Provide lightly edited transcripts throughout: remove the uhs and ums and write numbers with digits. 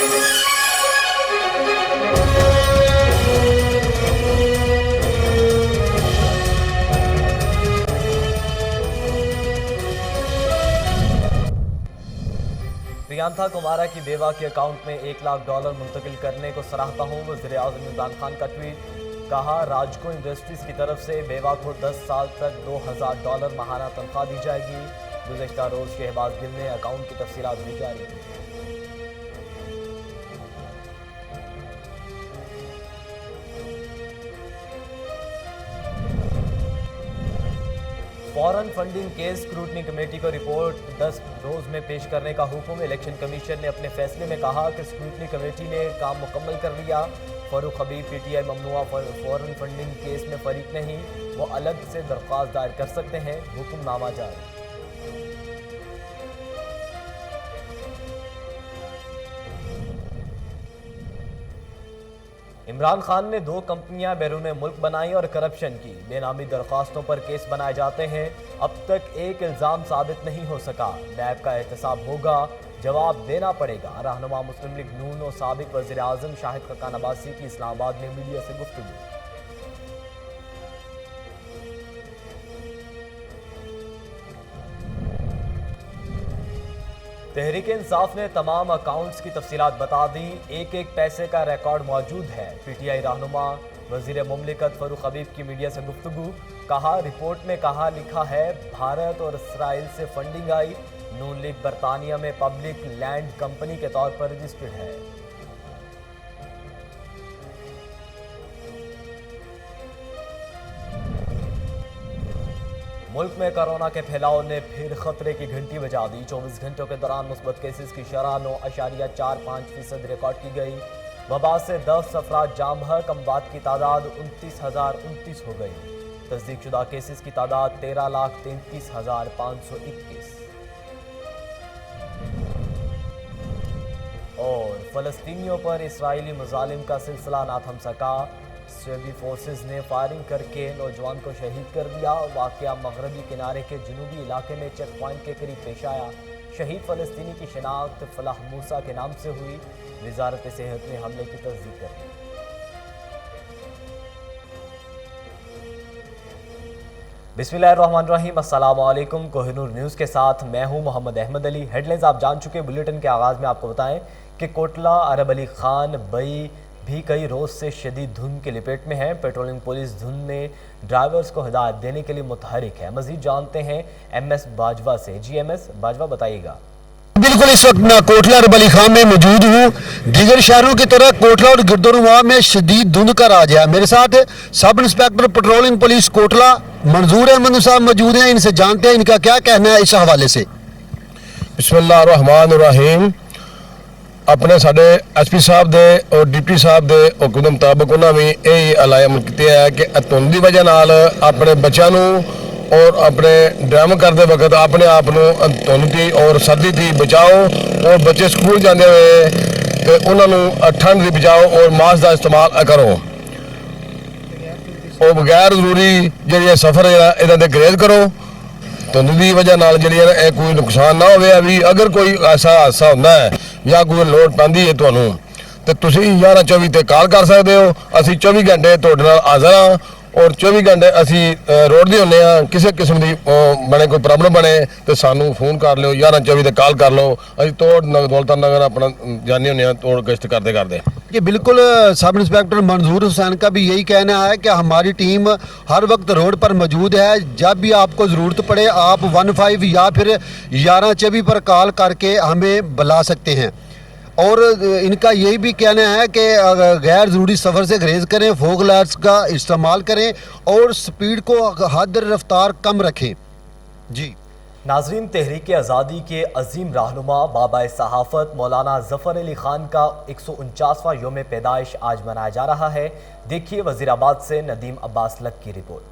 प्रियंका कुमारा की बेवा के अकाउंट में $1 लाख मुंतकिल करने को सराहता हूँ। वज़ीर-ए-आज़म इमरान खान का ट्वीट। कहा, राजको इंडस्ट्रीज की तरफ से बेवा को 10 साल तक $2000 माहाना तनख्वाह दी जाएगी। गुज़श्ता रोज शहबाज गिल ने अकाउंट की तफसीलात दी जारी। Foreign funding case scrutiny committee को रिपोर्ट 10 रोज में पेश करने का हुक्म। इलेक्शन कमीशन ने अपने फैसले में कहा कि स्क्रूटनी कमेटी ने काम मुकम्मल कर लिया। फारूक हबीब पीटीआई ममनुआ फॉरेन फंडिंग केस में फरीक नहीं, वो अलग से दरख्वास्त दायर कर सकते हैं। हुक्मनामा जारी। इमरान खान ने 2 कंपनियां बैरून मुल्क बनाई और करप्शन की। बेनामी दरख्वास्तों पर केस बनाए जाते हैं। अब तक एक इल्ज़ाम साबित नहीं हो सका। नैब का एहतसाब होगा, जवाब देना पड़ेगा। रहनुमा मुस्लिम लीग नून और साबिक वज़ीर-ए-आज़म शाहिद खकान अब्बासी की इस्लामाबाद में मीडिया से गुफ्तगू। तहरीक इंसाफ ने तमाम अकाउंट्स की तफसीलात बता दी। एक एक पैसे का रिकॉर्ड मौजूद है। पीटीआई रहनुमा वज़ीर मुमलिकत फारूक हबीब की मीडिया से गुफ्तगू। कहा, रिपोर्ट में कहा लिखा है भारत और इसराइल से फंडिंग आई। नून लीग बरतानिया में पब्लिक लैंड कंपनी के तौर पर रजिस्टर्ड है। मुल्क में कोरोना के फैलाव ने फिर खतरे की घंटी बजा दी। 24 घंटों के दौरान मुस्बत केसेस की शरह 9.45% रिकॉर्ड की गई। वबा से 10 अफराद जाम बहक। अमवात की तादाद 29,029 हो गई। तस्दीक शुदा केसेस की तादाद 13,33,521। और फलस्तीनियों पर इसराइली मुजालिम का सिलसिला ना थम सका। इस्राइली फोर्सेस ने फायरिंग करके नौजवान को शहीद कर दिया। वाक़या मगरबी किनारे के जुनूबी इलाके में चेक पॉइंट के करीब पेश आया। शहीद फलस्तीनी की शिनाख्त फलाह मूसा के नाम से हुई। वज़ारत सेहत ने हमले की तस्दीक कर दी। बिस्मिल्लाहिर्रहमानिर्रहीम। अस्सलामु अलैकुम। कोहिनूर न्यूज़ के साथ मैं हूं मोहम्मद अहमद अली। हेडलाइंस आप जान चुके। बुलेटिन के आगाज़ में आपको बताएं कि कोटला अरब अली खान बई भी कई रोज से शदीद धुंध के लपेट में है। पेट्रोलिंग पुलिस धुंध में ड्राइवर्स को हिदायत देने के लिए मुतहरिक है। मजीद जानते हैं MS बाजवा से। जी MS बाजवा, बताइएगा। बिल्कुल, इस वक्त मैं कोटला अरब अली खान में मौजूद हूँ। दीगर शहरों की तरह कोटला और गिरदोनुमा में शदीद धुंध का राज है। मेरे साथ sub inspector patrolling police Kotla मंजूर अहमद साहब मौजूद हैं। इनसे जानते हैं इनका क्या कहना है इस हवाले से। बिस्मिल्लाहिर्रहमानिर्रहीम। अपने साढ़े SP साहब दे और डिप्टी साहब दे हुक्म के मुताबिक उन्होंने भी यही अलायम किया है कि धुंध की वजह नाल अपने बच्चों और अपने ड्राइव करते वक्त अपने आप को धुंध की और सर्दी की बचाओ। और बच्चे स्कूल जाते हुए तो उन्होंने ठंड की बचाओ और मास्क का इस्तेमाल करो। और बगैर जरूरी जी सफ़र इन्हों से ग्रेज करो। धुंध की वजह नाल जी कोई नुकसान ना होवे। अभी अगर कोई ऐसा हादसा होता है या कोई लोड़ पैंदी है तो तुसी 1124 ते कॉल कर सकते हो। असी 24 घंटे तुहाडे नाल हाज़र हाँ और 24 घंटे असी रोड दे हुंदे हाँ। किसी किस्म की बने कोई प्रॉब्लम बने तो सानू फोन कर लो, 1124 ते कॉल कर लो। असी तोड़ दौलता नगर अपना जाने हुंदे हाँ तोड़ गश्त करते करते। ये बिल्कुल सब इंस्पेक्टर मंजूर हुसैन का भी यही कहना है कि हमारी टीम हर वक्त रोड पर मौजूद है। जब भी आपको ज़रूरत पड़े आप 15 या फिर 1124 पर कॉल करके हमें बुला सकते हैं। और इनका यही भी कहना है कि गैर ज़रूरी सफ़र से ग्रेज करें, फोग लाइट्स का इस्तेमाल करें और स्पीड को हद रफ्तार कम रखें। जी नाजरीन, तहरीक आज़ादी के अजीम रहनुमा बाबा सहाफ़त मौलाना ज़फ़र अली ख़ान का 149वां योम पैदाइश आज मनाया जा रहा है। देखिए वज़ीराबाद से नदीम अब्बास लक की रिपोर्ट।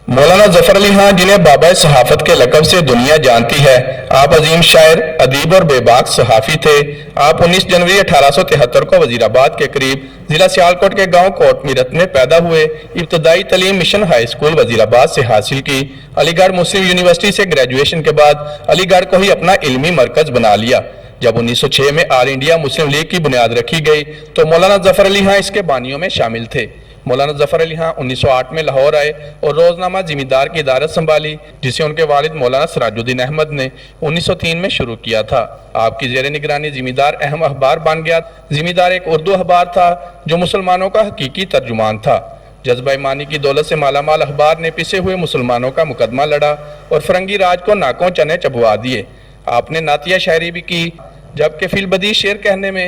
मौलाना ज़फ़र अली खान, जिन्हें बाबा सहाफ़त के लक़ब से दुनिया जानती है, आप अजीम शायर, अदीब और बेबाक सहाफ़ी थे। आप 19 जनवरी 1873 को वज़ीराबाद के करीब जिला सियालकोट के गांव कोट मीरत में पैदा हुए। इब्तदाई तलीम मिशन हाई स्कूल वज़ीराबाद से हासिल की। अलीगढ़ मुस्लिम यूनिवर्सिटी से ग्रेजुएशन के बाद अलीगढ़ को ही अपना इल्मी मरकज़ बना लिया। जब 1906 में ऑल इंडिया मुस्लिम लीग की बुनियाद रखी गई तो मौलाना जफर अली खां इसके बानियों में शामिल थे। मौलाना जफर अली खां 1908 में लाहौर आए और रोजनामा जिमीदार की इदारत संभाली, जिसे उनके वालिद मौलाना सिराजुद्दीन अहमद ने 1903 में शुरू किया था। आपकी जेर निगरानी जिमीदार अहम अखबार बन गया। जिमीदार एक उर्दू अखबार था जो मुसलमानों का हकीकी तर्जुमान था। जज्बा ईमानी की दौलत से मालामाल अखबार ने पिसे हुए मुसलमानों का मुकदमा लड़ा और फरंगी राज को नाकों चने चबवा दिए। आपने नातिया शायरी भी की, जबकि फिलबदी शेर कहने में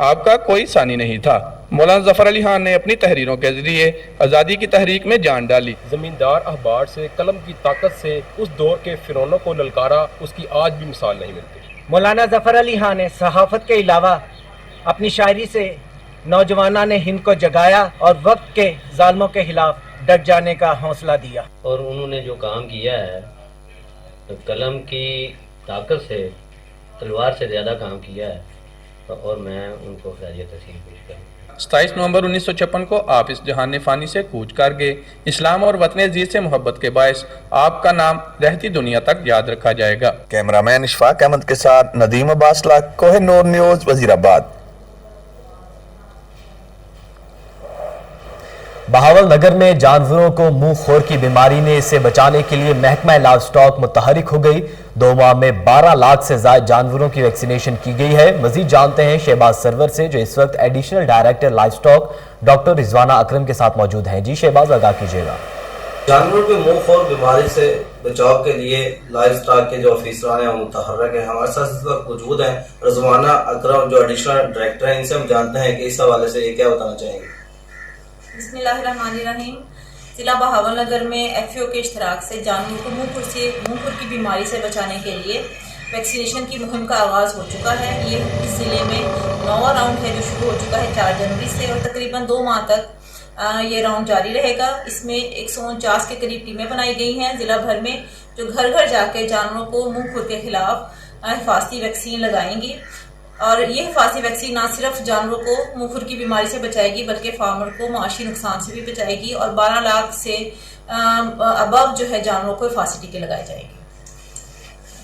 आपका कोई सानी नहीं था। मौलाना जफर अली खान ने अपनी तहरीरों के जरिए आज़ादी की तहरीक में जान डाली। जमींदार अखबार से कलम की ताकत से उस दौर के फिरौनों को ललकारा, उसकी आज भी मिसाल नहीं मिलती। मौलाना जफर अली खान ने सहाफत के अलावा अपनी शायरी से नौजवाना ने हिंद को जगाया और वक्त के जालिमों के खिलाफ डट जाने का हौसला दिया। और उन्होंने जो काम किया है तो कलम की ताकत से तलवार से ज़्यादा काम किया है, और मैं उनको खैरियत तस्लीम पेश करूँ। 27 नवंबर 1956 को आप इस जहान फानी से कूच कर गए। इस्लाम और वतन अजीज से मोहब्बत के बायस आपका नाम रहती दुनिया तक याद रखा जाएगा। कैमरामैन इशफाक अहमद के साथ नदीम अब्बास लाख, कोहिनूर न्यूज़, वजीराबाद। बहावल नगर में जानवरों को मुंह खोर की बीमारी ने इसे बचाने के लिए महकमा लाइव स्टॉक मुतहरिक हो गई। 2 माह में 12 लाख से ज्यादा जानवरों की वैक्सीनेशन की गई है। मजीद जानते हैं शहबाज सरवर से, जो इस वक्त additional director livestock doctor Rizwana Akram के साथ मौजूद हैं। जी शहबाज, आगाह कीजिएगा। जानवरों के मुंह खोर बीमारी से बचाव के लिए लाइव स्टॉक के जो ऑफिसरान हैं मुतहर्रक हैं, हमारे साथ इस वक्त मौजूद हैं रिजवाना अकरम जो एडिशनल डायरेक्टर हैं। इनसे हम जानते हैं कि इस हवाले से ये क्या बताना चाहेंगे। बिस्मिल्लाहिर्रहमानिर्रहीम। जिला बहावल नगर में एफओ के इश्तराक से जानवरों को मुंह खुर की बीमारी से बचाने के लिए वैक्सीनेशन की मुहिम का आगाज़ हो चुका है। ये इस ज़िले में 9वां राउंड है जो शुरू हो चुका है 4 जनवरी से, और तकरीबन 2 माह तक ये राउंड जारी रहेगा। इसमें 149 के करीब टीमें बनाई गई हैं जिला भर में, जो घर घर जाके जानवरों को मुंह खुर के खिलाफ हिफाजती वैक्सीन लगाएंगी। और ये हिफाजती वैक्सीन ना सिर्फ जानवरों को मुंह खुर की बीमारी से बचाएगी बल्कि फार्मर को माशी नुकसान से भी बचाएगी, और 12 लाख से अबव जो है जानवरों को हिफाजती टीके लगाए जाएंगे।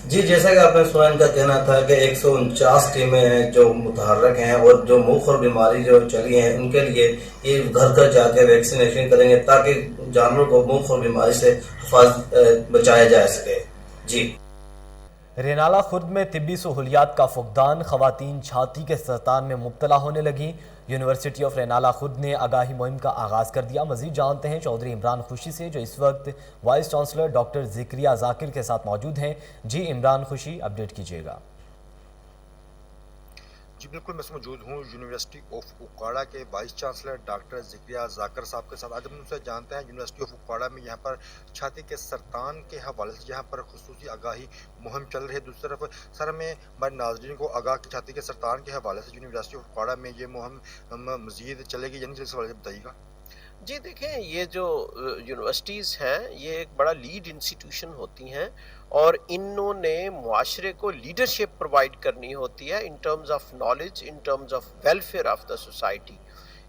जी, जैसा कि आपने सुना, इनका कहना था कि 149 टीमें हैं जो मुतहर्रक हैं और जो मुंह खुर बीमारी जो चली है उनके लिए ये घर घर जाके वैक्सीनेशन करेंगे ताकि जानवरों को मुंह खुर बीमारी से बचाया जा सके। जी। रेनाला खुर्द में तिब्बी सहूलियात का फुकदान, खवातीन छाती के सरतान में मुब्तला होने लगी। यूनिवर्सिटी ऑफ रेनाला खुर्द ने आगाही मुहिम का आगाज़ कर दिया। मजीद जानते हैं चौधरी इमरान खुशी से, जो इस वक्त vice chancellor doctor Zakaria Zakir के साथ मौजूद हैं। जी इमरान खुशी, अपडेट कीजिएगा। जी बिल्कुल, मैं मौजूद हूँ यूनिवर्सिटी ऑफ उकाड़ा के vice chancellor doctor Zakaria Zakir साहब के साथ। आज हम उनसे जानते हैं यूनिवर्सिटी ऑफ उकाड़ा में यहाँ पर छाती के सरतान के हवाले से यहाँ पर खुसूसी आगाही मुहिम चल रही है। दूसरी तरफ सर में हमारे नाज़रीन को आगाह की छाती के सरतान के हवाले से यूनिवर्सिटी ऑफ उकाड़ा में ये मुहिम मज़ीद चलेगी, यानी इस हवाले से बताइएगा। जी देखें, ये जो यूनिवर्सिटीज़ हैं ये एक बड़ा लीड इंस्टीट्यूशन होती हैं और इन्होंने मुआशरे को लीडरशिप प्रोवाइड करनी होती है in terms of knowledge, in terms of welfare of the society.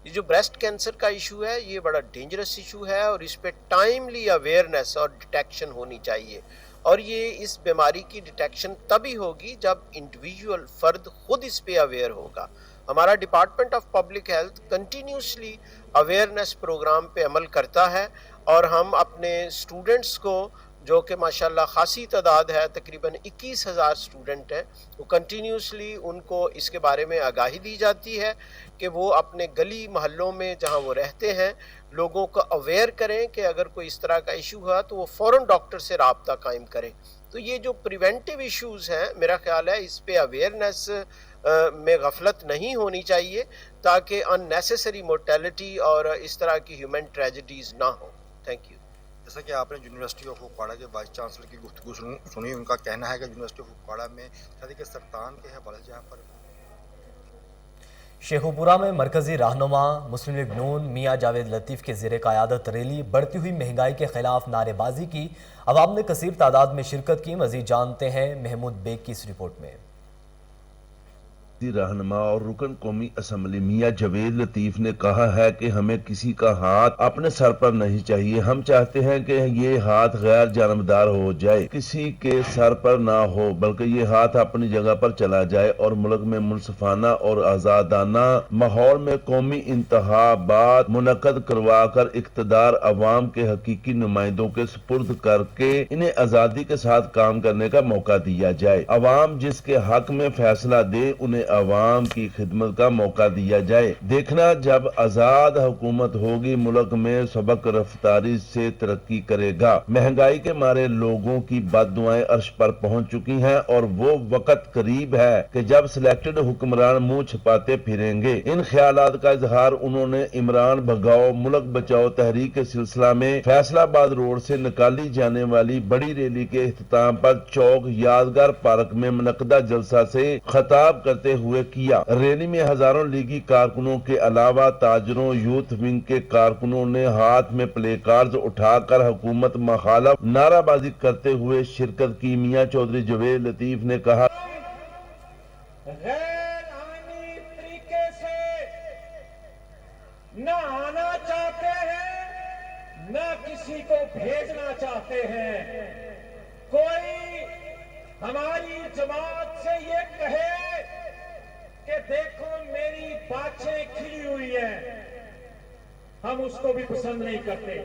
ये जो ब्रेस्ट कैंसर का इशू है ये बड़ा डेंजरस इशू है और इस पर टाइमली अवेयरनेस और डिटेक्शन होनी चाहिए, और ये इस बीमारी की डिटेक्शन तभी होगी जब इंडिविजुअल फ़र्द खुद इस पे अवेयर होगा। हमारा department of public health continuously awareness program पे अमल करता है और हम अपने स्टूडेंट्स को, जो कि माशाल्लाह खासी तादाद है, तकरीबन 21,000 स्टूडेंट हैं, वो कंटिन्यूसली उनको इसके बारे में आगाही दी जाती है कि वो अपने गली महल्लों में जहाँ वो रहते हैं लोगों को अवेयर करें कि अगर कोई इस तरह का इशू हुआ तो वो फ़ौरन डॉक्टर से राब्ता कायम करें। तो ये जो प्रिवेंटिव इश्यूज़ हैं, मेरा ख्याल है इस पे अवेयरनेस में गफलत नहीं होनी चाहिए ताकि अननेसेसरी मोर्टेलिटी और इस तरह की ह्यूमन ट्रेजेडीज़ ना हो। Thank you. जैसा कि आपने यूनिवर्सिटी ऑफ उकाड़ा के वाइस चांसलर की गुफ्तगू सुनी, उनका कहना है कि यूनिवर्सिटी ऑफ उकाड़ा में छाती के सरतान के हवाले से जहाँ पर शेखुपुरा में मरकजी रहनुमा मुस्लिम लीग नून मियाँ जावेद लतीफ़ के ज़ेर क़यादत रैली बढ़ती हुई महंगाई के खिलाफ नारेबाजी की। अवाम ने कसीर तादाद में शिरकत की। मज़ीद जानते हैं महमूद बेग की इस रिपोर्ट में। रहनुमा और रुकन कौमी असम्बली मियां जवेद लतीफ ने कहा है कि हमें किसी का हाथ अपने सर पर नहीं चाहिए। हम चाहते हैं कि ये हाथ गैर जानबदार हो जाए, किसी के सर पर ना हो, बल्कि ये हाथ अपनी जगह पर चला जाए और मुल्क में मुनसफाना और आजादाना माहौल में कौमी इंतखाबात मुनक्कद करवा कर इक़्तिदार अवाम के हकीकी नुमाइंदों के सुपुर्द करके इन्हें आज़ादी के साथ काम करने का मौका दिया जाए। अवाम जिसके हक में फैसला दे उन्हें अवाम की खिदमत का मौका दिया जाए। देखना जब आजाद हुकूमत होगी मुल्क में सबक रफ्तारी से तरक्की करेगा। महंगाई के मारे लोगों की बददुआएं अर्श पर पहुंच चुकी हैं और वो वक्त करीब है कि जब सिलेक्टेड हुक्मरान मुंह छिपाते फिरेंगे। इन ख्यालात का इजहार उन्होंने इमरान भगाओ मुल्क बचाओ तहरीक के सिलसिला में फैसलाबाद रोड से निकाली जाने वाली बड़ी रैली के इख्तिताम पर चौक यादगार पार्क में मुनक्कदा जलसा से खिताब करते हुए किया। रैली में हजारों लीगी कारकुनों के अलावा ताजरों यूथ विंग के कारकुनों ने हाथ में प्ले कार्ड उठाकर हुकूमत मुखालिफ नाराबाजी करते हुए शिरकत की। मियां चौधरी जवेद लतीफ ने कहा, तरीके से न आना चाहते हैं न किसी को भेजना चाहते हैं। कोई हमारी जमात से ये कहे कि देखो मेरी बाछें खिली हुई हैं, हम उसको भी पसंद नहीं करते।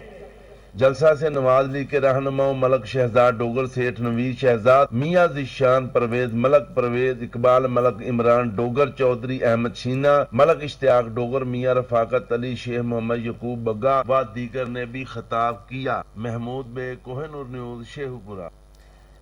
जलसा से नवाज लीग के रहनुमा मलक शहजाद डोगर, सेठ नवीर शहजाद, मियां जिशान परवेज मलक परवेज, इकबाल मलक, इमरान डोगर, चौधरी अहमद शीना मलक, इश्तियाक डोगर, मियां रफाकत अली, शेख मोहम्मद यकूब बग्गा व दीगर ने भी खिताब किया। महमूद बे, कोहिनूर न्यूज़, शेखुपुरा।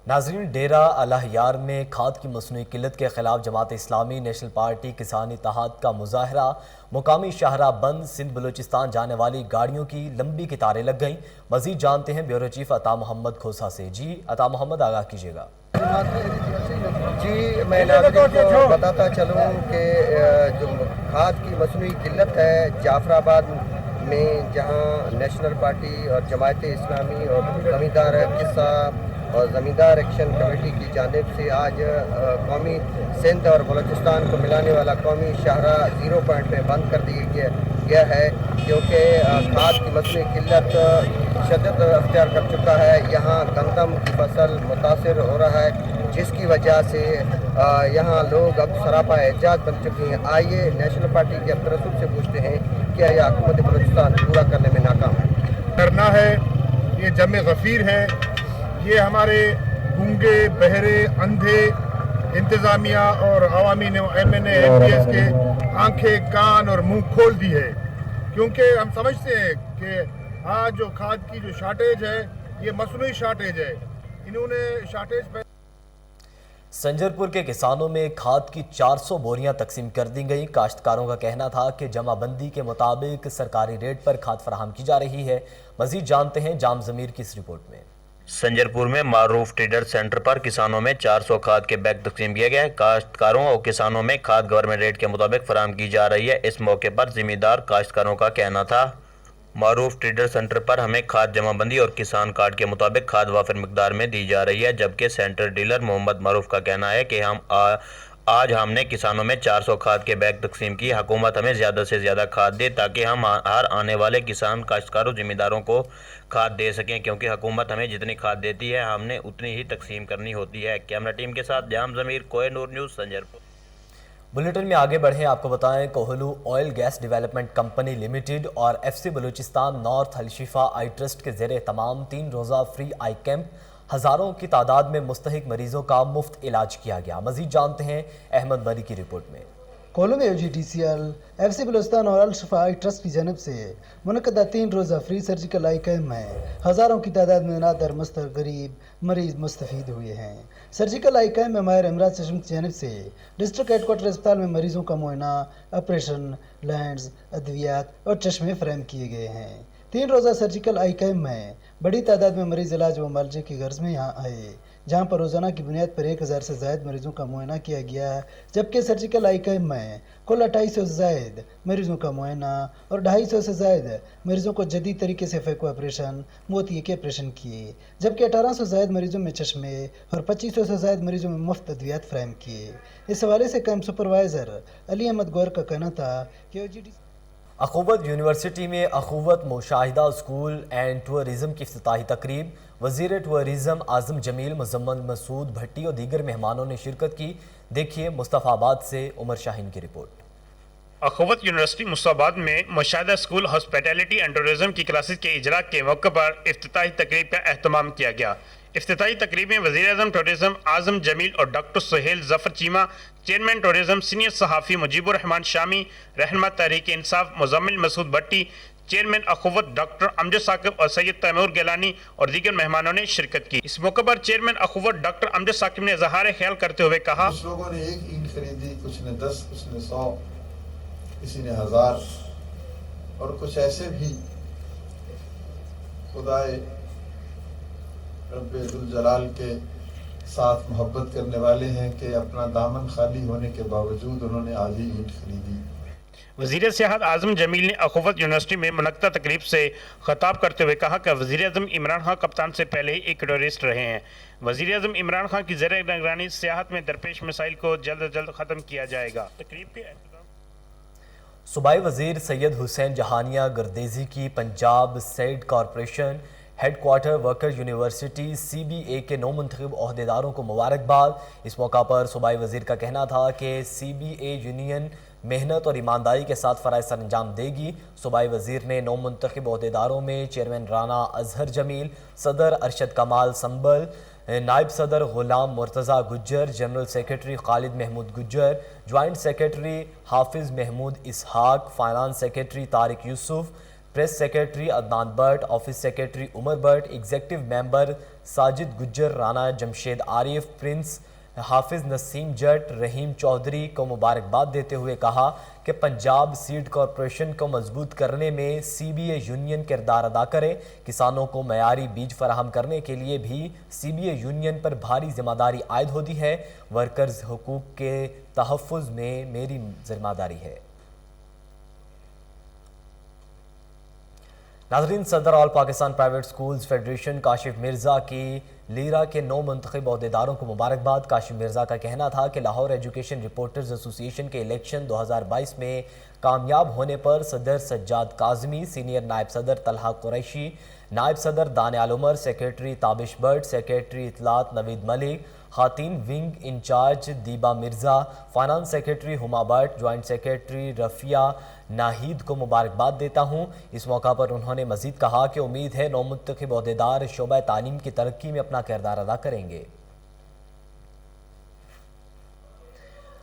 नाजरीन, डेरा अलहयार में खाद की मसनूई किल्लत के खिलाफ जमात इस्लामी, नेशनल पार्टी, किसान इत्तेहाद का मुजाहरा। मुकामी शाहरा बंद, सिंध बलूचिस्तान जाने वाली गाड़ियों की लंबी कतारें लग गईं। मजीद जानते हैं ब्यूरो चीफ अता मोहम्मद खोसा से। जी अता मोहम्मद, आगाह कीजिएगा। जी, मैं नाज़रीन को बताता चलूँ कि जो खाद की मसनूई किल्लत है जाफराबाद में, जहाँ नेशनल पार्टी और जमात इस्लामी और ज़मींदार किस्सा और ज़मींदार एक्शन कमेटी की जानिब से आज कौमी सिंध और बलूचिस्तान को मिलाने वाला कौमी शाहरा 0 पॉइंट पे बंद कर दिया गया है, क्योंकि खाद की मसनूई किल्लत शद्दत अख्तियार कर चुका है। यहाँ गंदम की फसल मुतासिर हो रहा है, जिसकी वजह से यहाँ लोग अब सरापा एहजाज बन चुके हैं। आइए नेशनल पार्टी के अब्दुल से पूछते हैं क्या यह हुकूमत बलूचिस्तान पूरा करने में नाकाम है? करना है, ये जमे गफीर है, ये हमारे गूंगे बहरे अंधे इंतज़ामिया और अवामी ने MNA MPs के आंखें कान और मुंह खोल दी है, क्योंकि हम समझते हैं कि आज जो खाद की जो शार्टेज है ये मसनूई शार्टेज है। इन्होंने शार्टेज संजरपुर के किसानों में खाद की 400 बोरियां तकसीम कर दी गई। काश्तकारों का कहना था कि जमाबंदी के मुताबिक सरकारी रेट पर खाद फराहम की जा रही है। मजीद जानते हैं जाम ज़मीर की इस रिपोर्ट में। संजरपुर में मारूफ ट्रेडर सेंटर पर किसानों में 400 खाद के बैग तकसीम किया गया है। काश्तकारों और किसानों में खाद गवर्नमेंट रेट के मुताबिक फराहम की जा रही है। इस मौके पर जिम्मेदार काश्तकारों का कहना था, मारूफ ट्रेडर सेंटर पर हमें खाद जमाबंदी और किसान कार्ड के मुताबिक खाद वाफिर मिकदार में दी जा रही है, जबकि सेंटर डीलर मोहम्मद मारूफ का कहना है कि आज हमने किसानों में 400 खाद के बैग तकसीम की। हुकूमत हमें ज़्यादा से ज़्यादा खाद दे ताकि हम हर आने वाले किसान काश्तकारों ज़िम्मेदारों को खाद दे सकें, क्योंकि हुकूमत हमें जितनी खाद देती है हमने उतनी ही तकसीम करनी होती है। कैमरा टीम के साथ जाम ज़मीर, कोहिनूर न्यूज़, संजरपुर। बुलेटिन में आगे बढ़ें, आपको बताएं Kohlu oil gas development company limited और FC Balochistan north Alshifa eye trust के ज़ेरे तमाम 3 रोज़ा फ्री आई कैंप हज़ारों की तादाद में मुस्तहिक मरीजों का मुफ्त इलाज किया गया। मजीद जानते हैं अहमद बरी की रिपोर्ट में। कोहलू में UGTCL, FC बलूचिस्तान और अलशिफा आई ट्रस्ट की जानब से मुनक़दा 3 रोज़ा फ्री सर्जिकल आई कैंप में हज़ारों की तादाद में नादर मुस्तक गरीब मरीज मुस्तफ़ीद हुए हैं। सर्जिकल आई कैंप में माहिर इमराज चश्म की जानब से डिस्ट्रिक्ट हेडक्वार्टर अस्पताल में मरीजों का मुआयना, ऑपरेशन, लैंड्स, अद्वियात और चश्मे फ्रेम किए गए हैं। 3 रोज़ा सर्जिकल आई कैंप में बड़ी तादाद में मरीज इलाज व मुआवजे की गर्ज में यहाँ आए। जहां पर रोजाना की बुनियाद पर 1000 से ज्यादा मरीजों का मुआयना किया गया, जबकि सर्जिकल आईकाइम में कुल 2800 से ज्यादा मरीजों का मुआयना और 250 से ज्यादा मरीजों को जदीद तरीके से फेको ऑपरेशन, मोतिये के ऑपरेशन किए, जबकि 1800 से ज्यादा मरीजों में चश्मे और 2500 से ज्यादा मरीजों में मुफ्त अद्वियात फराहम किए। इस हवाले से कैंप सुपरवाइजर अली अहमद गौर का कहना था कि OGD अखूवत यूनिवर्सिटी में अखूवत मुशाहिदा स्कूल एंड टूरिज़म की इफ्तिताही तकरीब, वज़ीर टूरिज़म आज़म जमील, मुज़म्मल मसूद भट्टी और दीगर मेहमानों ने शिरकत की। देखिए मुस्तफ़ाबाद से उमर शाहीन की रिपोर्ट। अखूवत यूनिवर्सिटी मुस्तफ़ाबाद में मुशाहिदा स्कूल हॉस्पिटैलिटी एंड टूरिज़म की क्लासेस के इजरा के मौके पर इफ्तिताही तकरीब का एहतमाम किया गया। इफ्तिताही तकरीब में वज़ीर आज़म टूरिज़म आज़म जमील और doctor Suhail Zafar Cheema, chairman tourism senior सहाफ़ी मुजीबुर रहमान शामी, रहनुमा तहरीक इंसाफ मुज़म्मिल मसूद भट्टी, चेयरमैन अखूवत डॉक्टर अमजद साकिब और सैयद तैमूर गिलानी और दीगर मेहमानों ने शिरकत की। इस मौके पर चेयरमैन अखूवत डॉक्टर अमजद साकिब ने इज़हार ख्याल करते हुए कहा, कुछ लोगों ने एक ईंट खरीदी, कुछ ने 10, कुछ ने 100, किसी ने 1000 और कुछ ऐसे भी खुदाए रब्बे जुल जलाल के साथ मोहब्बत करने वाले हैं कि अपना दामन खाली होने के बावजूद उन्होंने आज ही ईंट खरीदी। वज़ीर सियाहत आज़म जमील ने अखूवत यूनिवर्सिटी में मुनक्ता तकरीब से खिताब करते हुए कहा कि वज़ीर आज़म इमरान खान कप्तान से पहले ही एक टूरिस्ट रहे हैं। वज़ीर आज़म इमरान खान की ज़ेर निगरानी सियाहत में दरपेश मसाइल को जल्द अज जल्द ख़त्म किया जाएगा। तकरीब के सूबाई वज़ीर सैयद हुसैन जहानिया गर्देजी की Punjab said corporation headquarter worker university CBA के नौ मुंतखब ओहदेदारों को मुबारकबाद। इस मौका पर सूबाई वज़ीर का कहना था कि CBA यूनियन मेहनत और ईमानदारी के साथ फ़राइज़ सर अंजाम देगी। सूबाई वज़ीर ने नौ मुंतखब ओहदेदारों में चेयरमैन राना अजहर जमील, सदर अरशद कमाल संबल, नायब सदर Ghulam Murtaza Gujjar, general secretary Khalid Mahmood Gujjar, joint secretary Hafiz Mahmood Ishaq, finance secretary Tariq Yousuf, press secretary Adnan Bhatt, office secretary Umar Bhatt, executive member Sajid Gujjar, Rana Jamshed Arif, Prince Hafiz Naseem जट, रहीम चौधरी को मुबारकबाद देते हुए कहा कि पंजाब सीड कॉरपोरेशन को मजबूत करने में CBA यूनियन किरदार अदा करे। किसानों को मयारी बीज फराहम करने के लिए भी CBA यूनियन पर भारी जिम्मेदारी आयद होती है। वर्कर्स हुकूक के तहफ़्फ़ुज़ में मेरी जिम्मेदारी है। नाज़रीन, सदर all Pakistan private schools federation Kashif Mirza की लीरा के 9 मुंतखब ओहदेदारों को मुबारकबाद। काशिफ मिर्ज़ा का कहना था कि लाहौर एजुकेशन रिपोर्टर्स एसोसिएशन के इलेक्शन 2022 में कामयाब होने पर सदर सज्जाद काज़मी, सीनियर नायब सदर तलहा कुरैशी, नायब सदर दानियाल उमर, सेक्रेटरी ताबिश भट्ट, सेक्रेटरी इतलात नवीद मलिक, खातीन wing incharge Deeba Mirza, finance secretary Huma Bhatt, joint secretary Rafia Naheed को मुबारकबाद देता हूँ। इस मौका पर उन्होंने मज़ीद कहा कि उम्मीद है नौ मुंतखब ओहदेदार शोबा तालीम की तरक्की में अपना किरदार अदा करेंगे।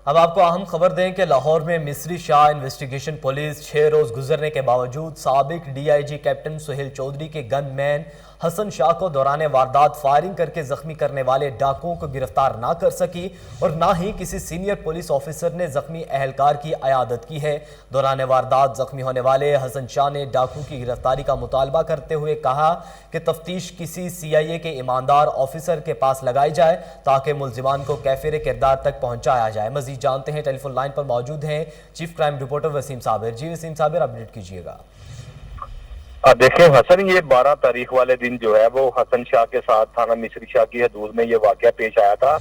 अब आपको अहम खबर दें कि लाहौर में मिस्री शाह इन्वेस्टिगेशन पुलिस 6 रोज़ गुजरने के बावजूद साबिक DIG कैप्टन सुहेल चौधरी के गनमैन हसन शाह को दौरान वारदात फायरिंग करके जख्मी करने वाले डाकुओं को गिरफ्तार ना कर सकी और ना ही किसी सीनियर पुलिस ऑफिसर ने जख्मी अहलकार की अयादत की है। दौरान वारदात जख्मी होने वाले हसन शाह ने डाकू की गिरफ्तारी का मुतालबा करते हुए कहा कि तफ्तीश किसी CIA के ईमानदार ऑफिसर के पास लगाई जाए ताकि मुल्जिमान को कैफिर किरदार तक पहुंचाया जाए। मजीद जानते हैं, टेलीफोन लाइन पर मौजूद हैं chief crime reporter Waseem Sabir. जी वसीम साबिर, अपडेट कीजिएगा। देखिए हसन, ये 12 तारीख वाले दिन जो है वो हसन शाह के साथ थाना मिस्री शाह की हदूद में ये वाकया पेश आया था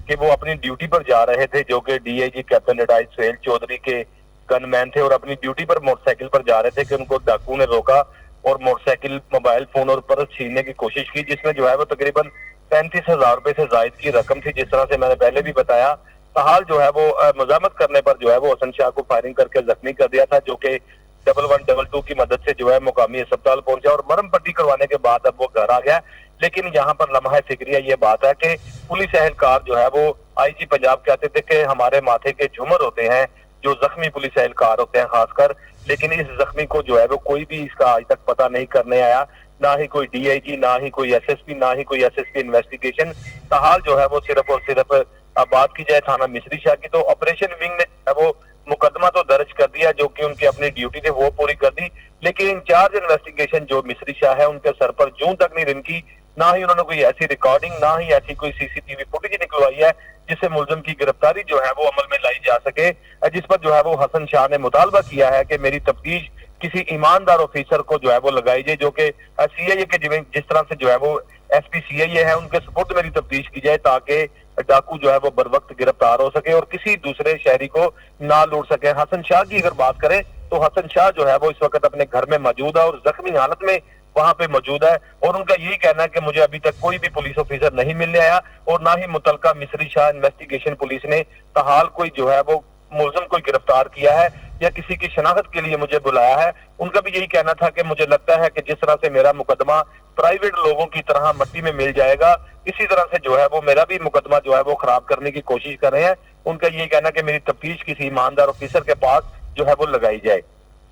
कि वो अपनी ड्यूटी पर जा रहे थे, जो कि DIG captain retired Suhail Chaudhry के गनमैन थे और अपनी ड्यूटी पर मोटरसाइकिल पर जा रहे थे कि उनको डाकू ने रोका और मोटरसाइकिल, मोबाइल फोन और पर्स छीनने की कोशिश की, जिसमें जो है वो तकरीबन 35,000 रुपए से जायद की रकम थी। जिस तरह से मैंने पहले भी बताया, हाल जो है वो मजामत करने पर जो है वो हसन शाह को फायरिंग करके जख्मी कर दिया था, जो कि 1112 की मदद से जो है मुकामी अस्पताल पहुंचा और मरहम पट्टी करवाने के बाद अब वो घर आ गया। लेकिन यहाँ पर लम्हा फिक्रिया ये बात है कि पुलिस एहलकार जो है वो IG पंजाब कहते थे कि हमारे माथे के झूमर होते हैं जो जख्मी पुलिस एहलकार होते हैं खासकर, लेकिन इस जख्मी को जो है वो कोई भी इसका आज तक पता नहीं करने आया, ना ही कोई DIG, ना ही कोई SSP, ना ही कोई SSP इन्वेस्टिगेशन। हाल जो है वो सिर्फ और सिर्फ बात की जाए थाना मिस्री शाह की, तो ऑपरेशन विंग ने वो मुकदमा तो दर्ज कर दिया, जो कि उनकी अपनी ड्यूटी थी वो पूरी कर दी, लेकिन इंचार्ज इन्वेस्टिगेशन जो मिस्री शाह है उनके सर पर जूं तक नहीं रिनकी ना ही उन्होंने कोई ऐसी रिकॉर्डिंग, ना ही ऐसी कोई सीसीटीवी फुटेज निकलवाई है जिससे मुलजिम की गिरफ्तारी जो है वो अमल में लाई जा सके, जिस पर जो है वो हसन शाह ने मुतालबा किया है कि मेरी तफ्तीश किसी ईमानदार ऑफिसर को जो है वो लगाई जाए, जो कि सीआईए के जिस तरह से जो है वो एसपी सीआईए है उनके सपोर्ट मेरी तफ्तीश की जाए, ताकि डाकू जो है वो बर वक्त गिरफ्तार हो सके और किसी दूसरे शहरी को ना लूट सके। हसन शाह की अगर बात करें तो हसन शाह जो है वो इस वक्त अपने घर में मौजूद है और जख्मी हालत में वहां पे मौजूद है, और उनका यही कहना है कि मुझे अभी तक कोई भी पुलिस ऑफिसर नहीं मिलने आया और ना ही मुतलका मिस्री शाह इन्वेस्टिगेशन पुलिस ने ताहाल कोई जो है वो मुलजिम को गिरफ्तार किया है या किसी की शनाख्त के लिए मुझे बुलाया है। उनका भी यही कहना था कि मुझे लगता है कि जिस तरह से मेरा मुकदमा प्राइवेट लोगों की तरह मट्टी में मिल जाएगा, इसी तरह से जो है वो मेरा भी मुकदमा जो है वो खराब करने की कोशिश कर रहे हैं। उनका यही कहना कि मेरी तफ्तीश किसी ईमानदार ऑफिसर के पास जो है वो लगाई जाए।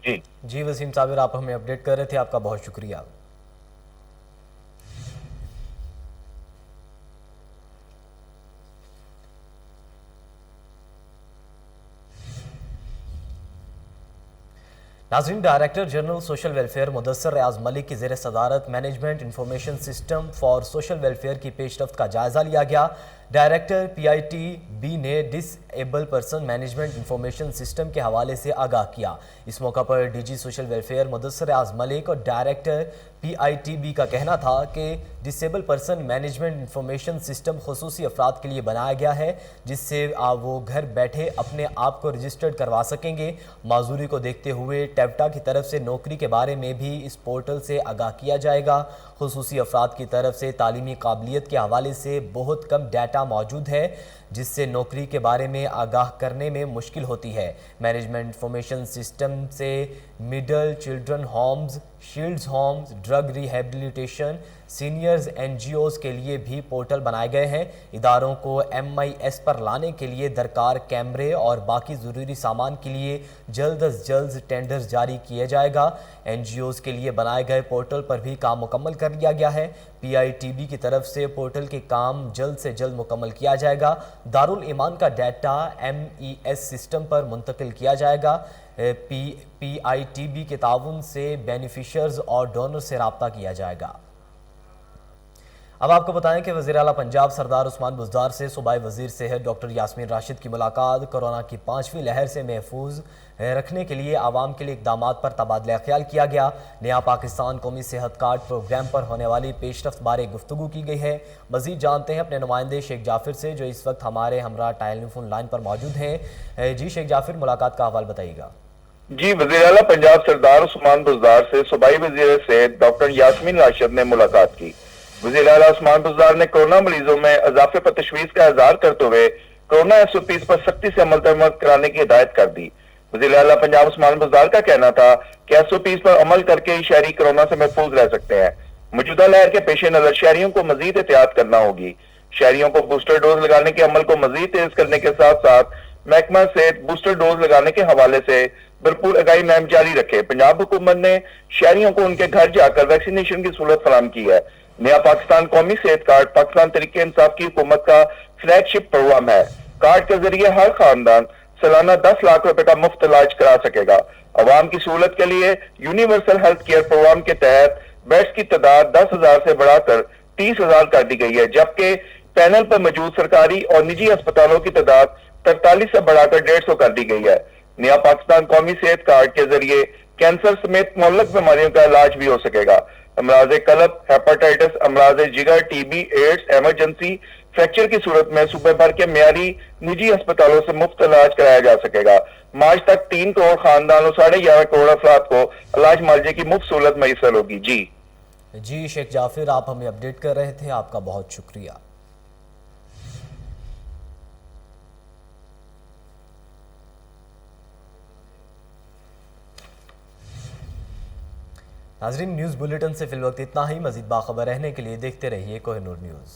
जी वसीम साबिर, आप हमें अपडेट कर रहे थे, आपका बहुत शुक्रिया। नाज़रीन, director general social welfare Mudassar Riaz Malik की ज़ेर सदारत management information system for social welfare की पेशरफ्त का जायज़ा लिया गया। डायरेक्टर PITB ने disable person management information system के हवाले से आगाह किया। इस मौका पर DG social welfare Mudassar Riaz Malik और डायरेक्टर PITB का कहना था कि disable person management information system खुसूसी अफराद के लिए बनाया गया है, जिससे वो घर बैठे अपने आप को रजिस्टर्ड करवा सकेंगे। माजूरी को देखते हुए टेप्टा की तरफ से नौकरी के बारे में भी इस पोर्टल से आगाह किया जाएगा। खुसूसी अफराद की तरफ से तालीमी काबिलियत के हवाले से बहुत कम डाटा मौजूद है, जिससे नौकरी के बारे में आगाह करने में मुश्किल होती है। मैनेजमेंट इंफॉर्मेशन सिस्टम से middle children homes, shields homes, drug rehabilitation, seniors NGOs के लिए भी पोर्टल बनाए गए हैं। इदारों को MIS पर लाने के लिए दरकार कैमरे और बाकी ज़रूरी सामान के लिए जल्द अज जल्द टेंडर्स जारी किया जाएगा। NGOs के लिए बनाए गए पोर्टल पर भी काम मुकम्मल कर लिया गया है। PITB की तरफ से पोर्टल के काम जल्द से जल्द मुकम्मल किया जाएगा। दारुल ईमान का डाटा MES सिस्टम पर मुंतकिल किया जाएगा। PITB के ताउन से बेनिफिशर्स और डोनर से रब्ता किया जाएगा। अब आपको बताएं कि वज़ीर आला पंजाब सरदार उस्मान बुज़दार से सूबाई वज़ीर सेहत डॉक्टर यास्मीन राशिद की मुलाकात। कोरोना की 5वीं लहर से महफूज रखने के लिए आवाम के लिए इक़दामात पर तबादला ख्याल किया गया। नया पाकिस्तान कौमी सेहत कार्ड प्रोग्राम पर होने वाली पेशरफ्त बारे गुफ्तगू की गई है। मज़ीद जानते हैं अपने नुमाइंदे शेख जाफिर से, जो इस वक्त हमारे हमरा टेलीफोन लाइन पर मौजूद हैं। जी शेख जाफिर, मुलाकात का हवाला बताइएगा। जी, वज़ीर आला पंजाब सरदार उस्मान बुज़दार से सूबाई वज़ीर सेहत डॉक्टर यास्मीन राशिद ने मुलाकात की। वज़ीर आला उस्मान बुज़दार ने कोरोना मरीजों में इजाफे पर तशवीश का इज़हार करते हुए कोरोना SOPs पर सख्ती से अमल दरमद कराने की हिदायत कर दी। वज़ीर आला पंजाब उस्मान बुज़दार का कहना था कि SOPs पर अमल करके ही शहरी कोरोना से महफूज रह सकते हैं। मौजूदा लहर के पेश नजर शहरियों को मजीद एहतियात करना होगी। शहरियों को बूस्टर डोज लगाने के अमल को मजीद तेज करने के साथ साथ महकमा सेहत बूस्टर डोज लगाने के हवाले से भरपूर आगाही मुहिम जारी रखे। पंजाब हुकूमत ने शहरियों को उनके घर जाकर वैक्सीनेशन की सहूलत फराहम की है। नया पाकिस्तान कौमी सेहत कार्ड पाकिस्तान तहरीक इंसाफ की हुकूमत का फ्लैगशिप प्रोग्राम है। कार्ड के जरिए हर खानदान सालाना 10 लाख रुपए का मुफ्त इलाज करा सकेगा। अवाम की सहूलत के लिए यूनिवर्सल हेल्थ केयर प्रोग्राम के तहत बेड्स की तादाद 10,000 से बढ़ाकर 30,000 कर दी गई है, जबकि पैनल पर मौजूद सरकारी और निजी अस्पतालों की तादाद 43 से बढ़ाकर 150 कर दी गई है। नया पाकिस्तान कौमी सेहत कार्ड के जरिए कैंसर समेत मुअल्लक बीमारियों का इलाज भी हो सकेगा। अमराज कलब, हेपेटाइटिस, अमराज जिगर, TB, एड्स, इमरजेंसी, फ्रैक्चर की सूरत में सूबे भर के मियारी निजी अस्पतालों से मुफ्त इलाज कराया जा सकेगा। मार्च तक 3 करोड़ खानदानों 11.5 करोड़ अफराद को इलाज मुआवजे की मुफ्त सहूलत मैसर होगी। जी शेख जाफिर, आप हमें अपडेट कर रहे थे, आपका बहुत शुक्रिया। नाज़रीन, न्यूज़ बुलेटिन से फिलवक्त इतना ही। मज़ीद बाखबर रहने के लिए देखते रहिए कोहिनूर न्यूज़।